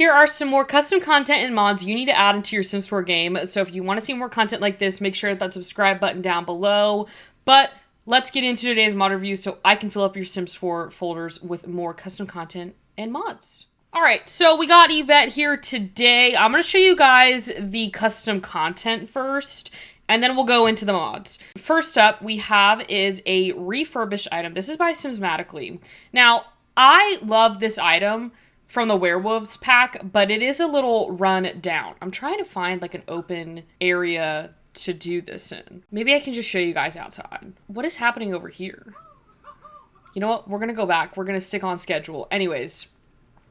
Here are some more custom content and mods you need to add into your Sims 4 game. So if you want to see more content like this, make sure that subscribe button down below. But let's get into today's mod review so I can fill up your Sims 4 folders with more custom content and mods. Alright, so we got Yvette here today. I'm going to show you guys the custom content first, and then we'll go into the mods. First up, we have is a refurbished item. This is by Simsmatically. Now, I love this item from the werewolves pack, but it is a little run down. I'm trying to find like an open area to do this in. Maybe I can just show you guys outside. What is happening over here? You know what? We're gonna go back. We're gonna stick on schedule. Anyways,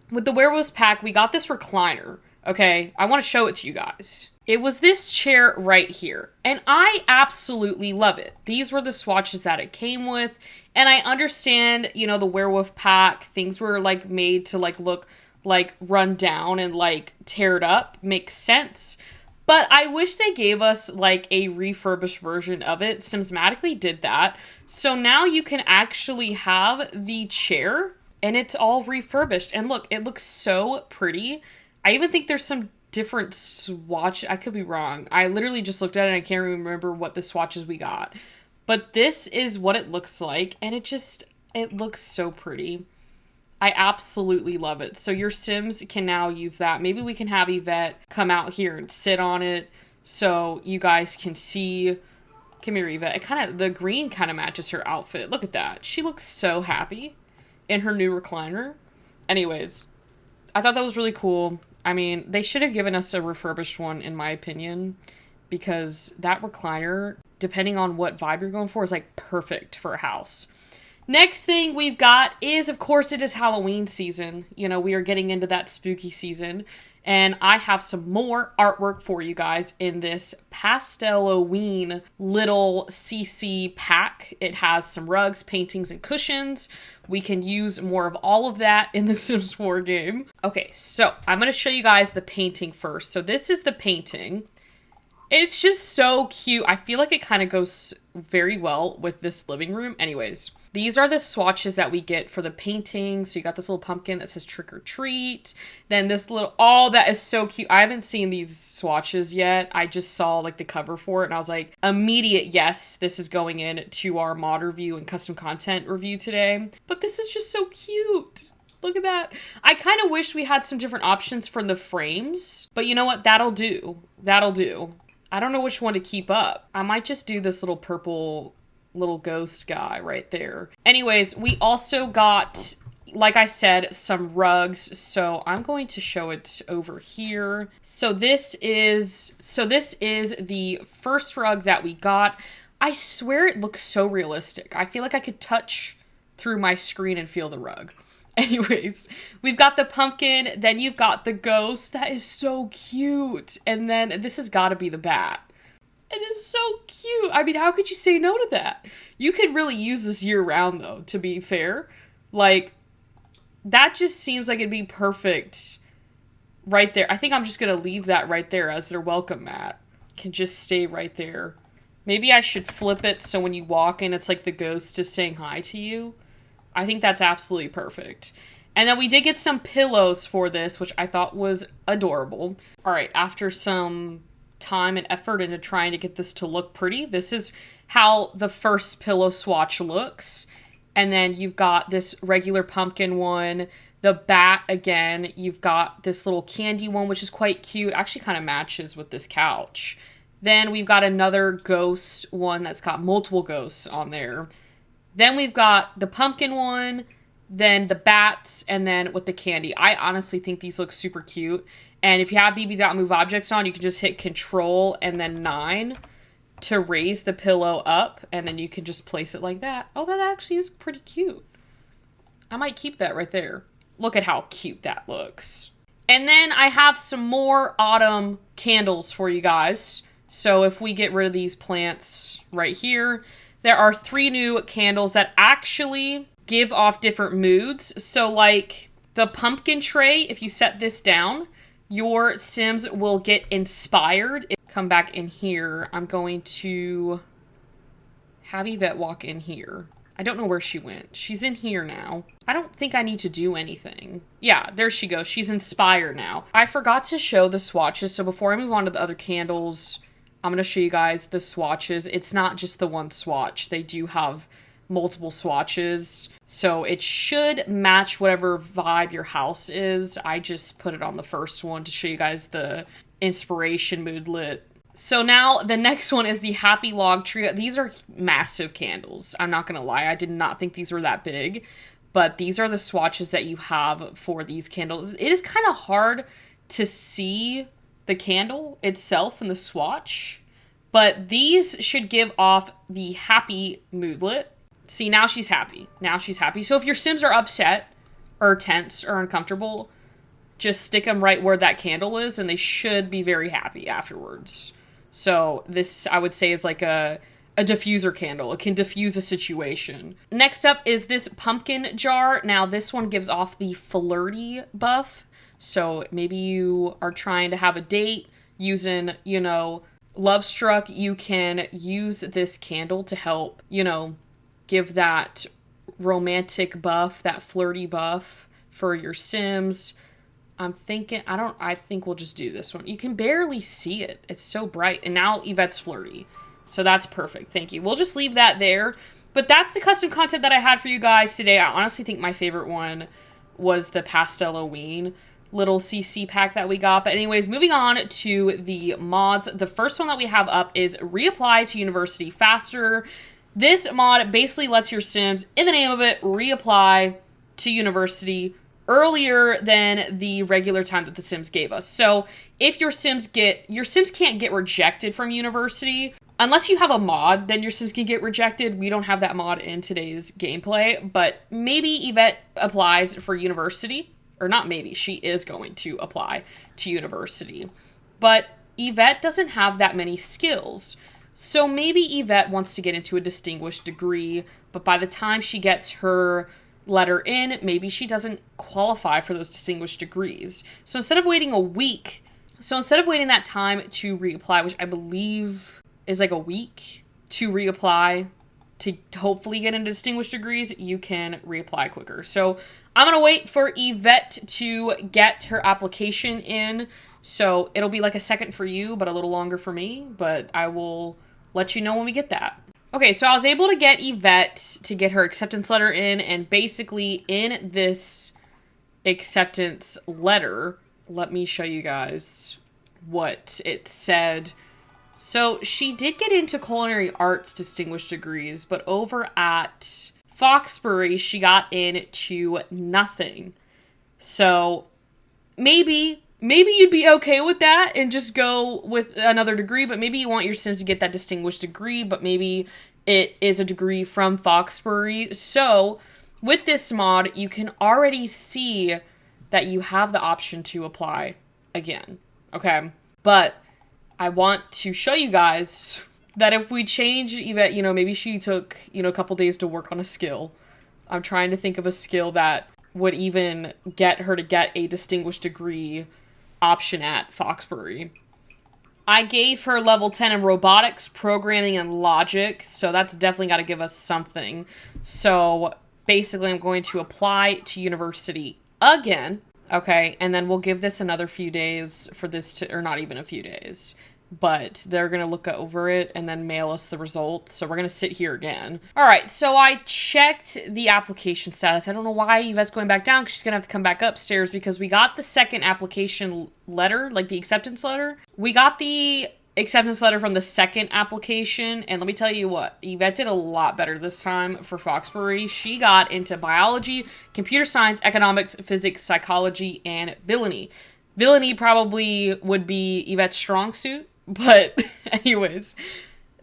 with the werewolves pack, we got this recliner. Okay, I want to show it to you guys. It was this chair right here, and I absolutely love it. These were the swatches that it came with, and I understand, you know, the werewolf pack, things were like made to like look like run down and like teared up, makes sense. But I wish they gave us like a refurbished version of it. Simsmatically did that. So now you can actually have the chair and it's all refurbished. And look, it looks so pretty. I even think there's some different swatch. I could be wrong. I literally just looked at it and I can't remember what the swatches we got. But this is what it looks like, and it looks so pretty. I absolutely love it. So your Sims can now use that. Maybe we can have Yvette come out here and sit on it so you guys can see. Come here, Yvette. The green kind of matches her outfit. Look at that. She looks so happy in her new recliner. Anyways, I thought that was really cool. I mean, they should have given us a refurbished one, in my opinion, because that recliner, depending on what vibe you're going for, is like perfect for a house. Next thing we've got is, of course, it is Halloween season. You know, we are getting into that spooky season, and I have some more artwork for you guys in this Pasteloween little CC pack. It has some rugs, paintings, and cushions. We can use more of all of that in the Sims 4 game. Okay, so I'm going to show you guys the painting first. So this is the painting. It's just so cute. I feel like it kind of goes very well with this living room. Anyways, these are the swatches that we get for the painting. So you got this little pumpkin that says trick or treat. Then this little, oh, that is so cute. I haven't seen these swatches yet. I just saw like the cover for it and I was like, immediate yes, this is going in to our mod review and custom content review today. But this is just so cute. Look at that. I kind of wish we had some different options for the frames, but you know what? That'll do. That'll do. I don't know which one to keep up. I might just do this little purple little ghost guy right there. Anyways, we also got, like I said, some rugs. So I'm going to show it over here. So this is the first rug that we got. I swear it looks so realistic. I feel like I could touch through my screen and feel the rug. Anyways, we've got the pumpkin, then you've got the ghost. That is so cute. And then this has got to be the bat. It is so cute. I mean, how could you say no to that? You could really use this year round, though, to be fair. Like, that just seems like it'd be perfect right there. I think I'm just going to leave that right there as their welcome mat. Can just stay right there. Maybe I should flip it so when you walk in, it's like the ghost is saying hi to you. I think that's absolutely perfect. And then we did get some pillows for this, which I thought was adorable. All right, after some time and effort into trying to get this to look pretty, this is how the first pillow swatch looks. And then you've got this regular pumpkin one, the bat again. You've got this little candy one, which is quite cute. Actually kind of matches with this couch. Then we've got another ghost one that's got multiple ghosts on there. Then we've got the pumpkin one, then the bats, and then with the candy. I honestly think these look super cute. And if you have BB.move objects on, you can just hit Control and then 9 to raise the pillow up. And then you can just place it like that. Oh, that actually is pretty cute. I might keep that right there. Look at how cute that looks. And then I have some more autumn candles for you guys. So if we get rid of these plants right here, there are 3 new candles that actually give off different moods. So like the pumpkin tray, if you set this down, your Sims will get inspired. Come back in here. I'm going to have Yvette walk in here. I don't know where she went. She's in here now. I don't think I need to do anything. Yeah, there she goes. She's inspired now. I forgot to show the swatches, so before I move on to the other candles, I'm going to show you guys the swatches. It's not just the one swatch. They do have multiple swatches, so it should match whatever vibe your house is. I just put it on the first one to show you guys the inspiration moodlet. So now the next one is the Happy Log Trio. These are massive candles. I'm not going to lie. I did not think these were that big, but these are the swatches that you have for these candles. It is kind of hard to see the candle itself in the swatch, but these should give off the happy moodlet. See, now she's happy. Now she's happy. So if your Sims are upset or tense or uncomfortable, just stick them right where that candle is and they should be very happy afterwards. So this, I would say, is like a diffuser candle. It can diffuse a situation. Next up is this pumpkin jar. Now this one gives off the flirty buff. So maybe you are trying to have a date using, you know, Love Struck. You can use this candle to help, you know, give that romantic buff, that flirty buff for your Sims. I'm thinking, I think we'll just do this one. You can barely see it. It's so bright. And now Yvette's flirty. So that's perfect. Thank you. We'll just leave that there. But that's the custom content that I had for you guys today. I honestly think my favorite one was the Pasteloween little CC pack that we got. But anyways, moving on to the mods. The first one that we have up is Reapply to University Faster. This mod basically lets your Sims, in the name of it, reapply to university earlier than the regular time that the Sims gave us. So if your Sims can't get rejected from university, unless you have a mod, then your Sims can get rejected. We don't have that mod in today's gameplay, but maybe Yvette applies for university, or not maybe, she is going to apply to university. But Yvette doesn't have that many skills. So maybe Yvette wants to get into a distinguished degree, but by the time she gets her letter in, maybe she doesn't qualify for those distinguished degrees. So instead of waiting that time to reapply, which I believe is like a week to reapply to hopefully get into distinguished degrees, you can reapply quicker. So I'm going to wait for Yvette to get her application in. So it'll be like a second for you, but a little longer for me, but I will let you know when we get that. Okay, so I was able to get Yvette to get her acceptance letter in, and basically in this acceptance letter, let me show you guys what it said. So she did get into culinary arts distinguished degrees, but over at Foxbury, she got into nothing. So maybe you'd be okay with that and just go with another degree, but maybe you want your Sims to get that distinguished degree, but maybe it is a degree from Foxbury. So with this mod, you can already see that you have the option to apply again, okay? But I want to show you guys that if we change Yvette, you know, maybe she took, you know, a couple days to work on a skill. I'm trying to think of a skill that would even get her to get a distinguished degree option at Foxbury. I gave her level 10 in robotics, programming, and logic, so that's definitely got to give us something. So basically, I'm going to apply to university again, okay, and then we'll give this another few days for this to, or not even a few days, but they're going to look over it and then mail us the results. So we're going to sit here again. All right, so I checked the application status. I don't know why Yvette's going back down, because she's going to have to come back upstairs, because we got the second application letter, like the acceptance letter. We got the acceptance letter from the second application, and let me tell you what, Yvette did a lot better this time for Foxbury. She got into biology, computer science, economics, physics, psychology, and villainy. Villainy probably would be Yvette's strong suit. But anyways,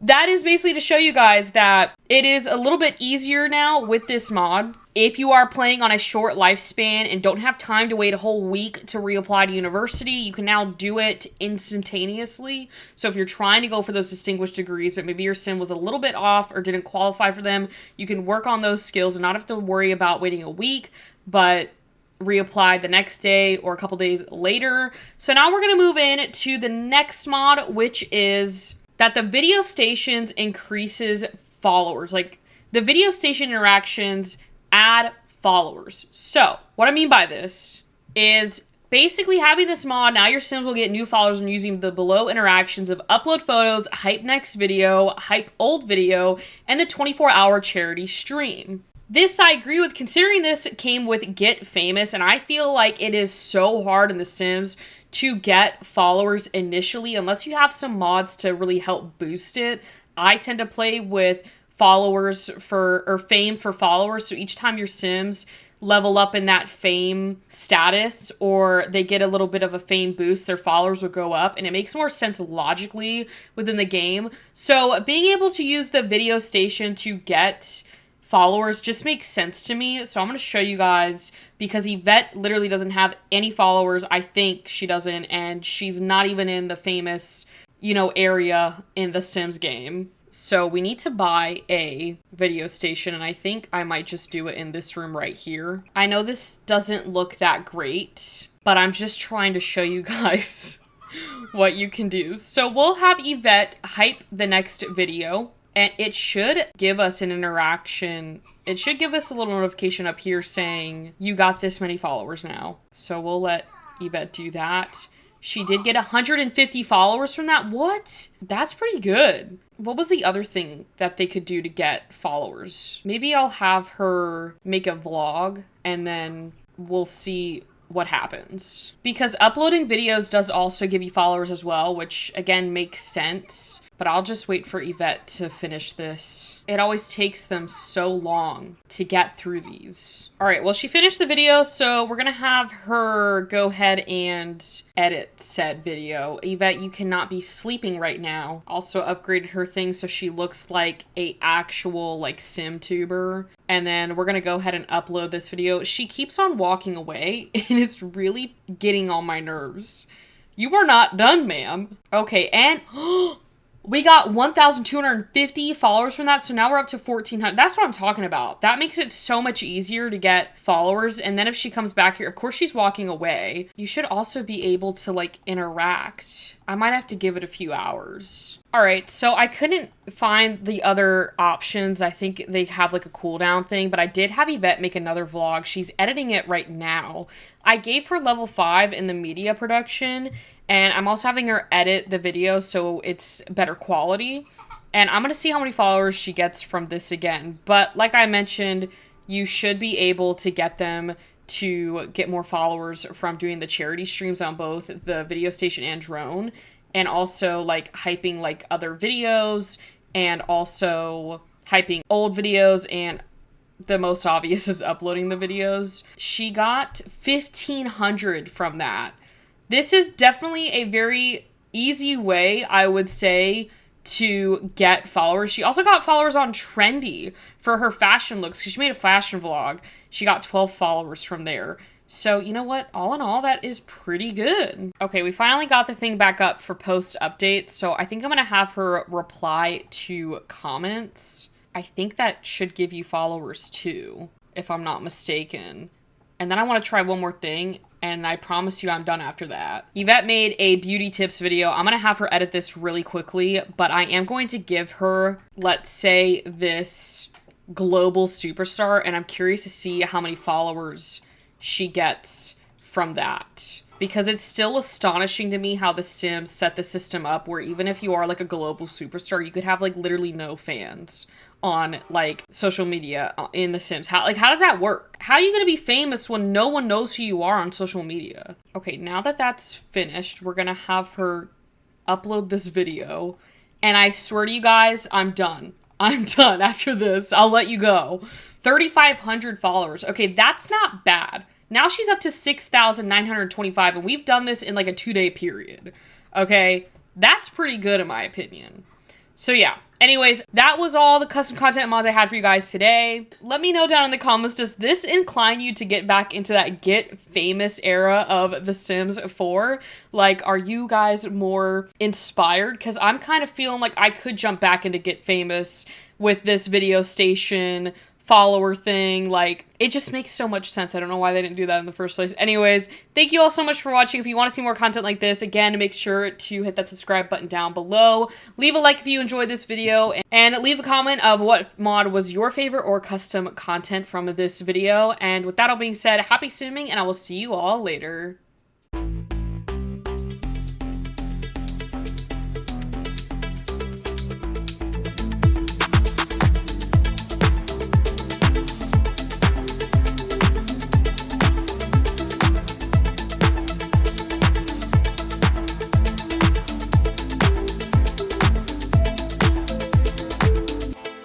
that is basically to show you guys that it is a little bit easier now with this mod. If you are playing on a short lifespan and don't have time to wait a whole week to reapply to university, you can now do it instantaneously. So if you're trying to go for those distinguished degrees, but maybe your sim was a little bit off or didn't qualify for them, you can work on those skills and not have to worry about waiting a week, but reapply the next day or a couple days later. So now we're going to move in to the next mod, which is that the video stations increases followers. Like, The video station interactions add followers. So what I mean by this is basically having this mod, now your Sims will get new followers when using the below interactions of upload photos, hype next video, hype old video, and the 24-hour charity stream. This I agree with, considering this came with Get Famous, and I feel like it is so hard in The Sims to get followers initially, unless you have some mods to really help boost it. I tend to play with followers or fame for followers, so each time your Sims level up in that fame status or they get a little bit of a fame boost, their followers will go up, and it makes more sense logically within the game. So being able to use the video station to get followers just makes sense to me. So I'm going to show you guys, because Yvette literally doesn't have any followers. I think she doesn't, and she's not even in the famous, area in the Sims game. So we need to buy a video station, and I think I might just do it in this room right here. I know this doesn't look that great, but I'm just trying to show you guys what you can do. So we'll have Yvette hype the next video, and it should give us an interaction. It should give us a little notification up here saying, you got this many followers now. So we'll let Yvette do that. She did get 150 followers from that. What? That's pretty good. What was the other thing that they could do to get followers? Maybe I'll have her make a vlog and then we'll see what happens. Because uploading videos does also give you followers as well, which again makes sense. But I'll just wait for Yvette to finish this. It always takes them so long to get through these. All right, well, she finished the video, so we're gonna have her go ahead and edit said video. Yvette, you cannot be sleeping right now. Also upgraded her thing so she looks like a actual sim tuber. And then we're gonna go ahead and upload this video. She keeps on walking away and it's really getting on my nerves. You are not done, ma'am. Okay, and we got 1,250 followers from that, so now we're up to 1,400. That's what I'm talking about. That makes it so much easier to get followers, and then if she comes back here, of course she's walking away. You should also be able to, interact. I might have to give it a few hours. All right, so I couldn't find the other options. I think they have, a cooldown thing, but I did have Yvette make another vlog. She's editing it right now. I gave her level 5 in the media production, and I'm also having her edit the video so it's better quality. And I'm going to see how many followers she gets from this again. But like I mentioned, you should be able to get them to get more followers from doing the charity streams on both the video station and drone. And also hyping other videos and also hyping old videos, and the most obvious is uploading the videos. She got 1,500 from that. This is definitely a very easy way, I would say, to get followers. She also got followers on Trendy for her fashion looks, because she made a fashion vlog. She got 12 followers from there. So, you know what? All in all, that is pretty good. Okay, we finally got the thing back up for post updates, so I think I'm going to have her reply to comments. I think that should give you followers too, if I'm not mistaken. And then I want to try one more thing, and I promise you I'm done after that. Yvette made a beauty tips video. I'm going to have her edit this really quickly, but I am going to give her, let's say, this global superstar, and I'm curious to see how many followers she gets from that. Because it's still astonishing to me how The Sims set the system up where even if you are a global superstar, you could have literally no fans on social media in The Sims. How does that work? How are you going to be famous when no one knows who you are on social media? Okay, now that that's finished, we're going to have her upload this video. And I swear to you guys, I'm done. I'm done after this. I'll let you go. 3,500 followers. Okay, that's not bad. Now she's up to 6,925, and we've done this in a 2-day period. Okay, that's pretty good in my opinion. So yeah, anyways, that was all the custom content mods I had for you guys today. Let me know down in the comments, does this incline you to get back into that Get Famous era of The Sims 4? Are you guys more inspired? Because I'm kind of feeling like I could jump back into Get Famous with this video station, follower thing. Like, it just makes so much sense. I don't know why they didn't do that in the first place. Anyways, thank you all so much for watching. If you want to see more content like this, again, make sure to hit that subscribe button down below. Leave a like if you enjoyed this video, and leave a comment of what mod was your favorite or custom content from this video. And with that all being said, happy simming, and I will see you all later.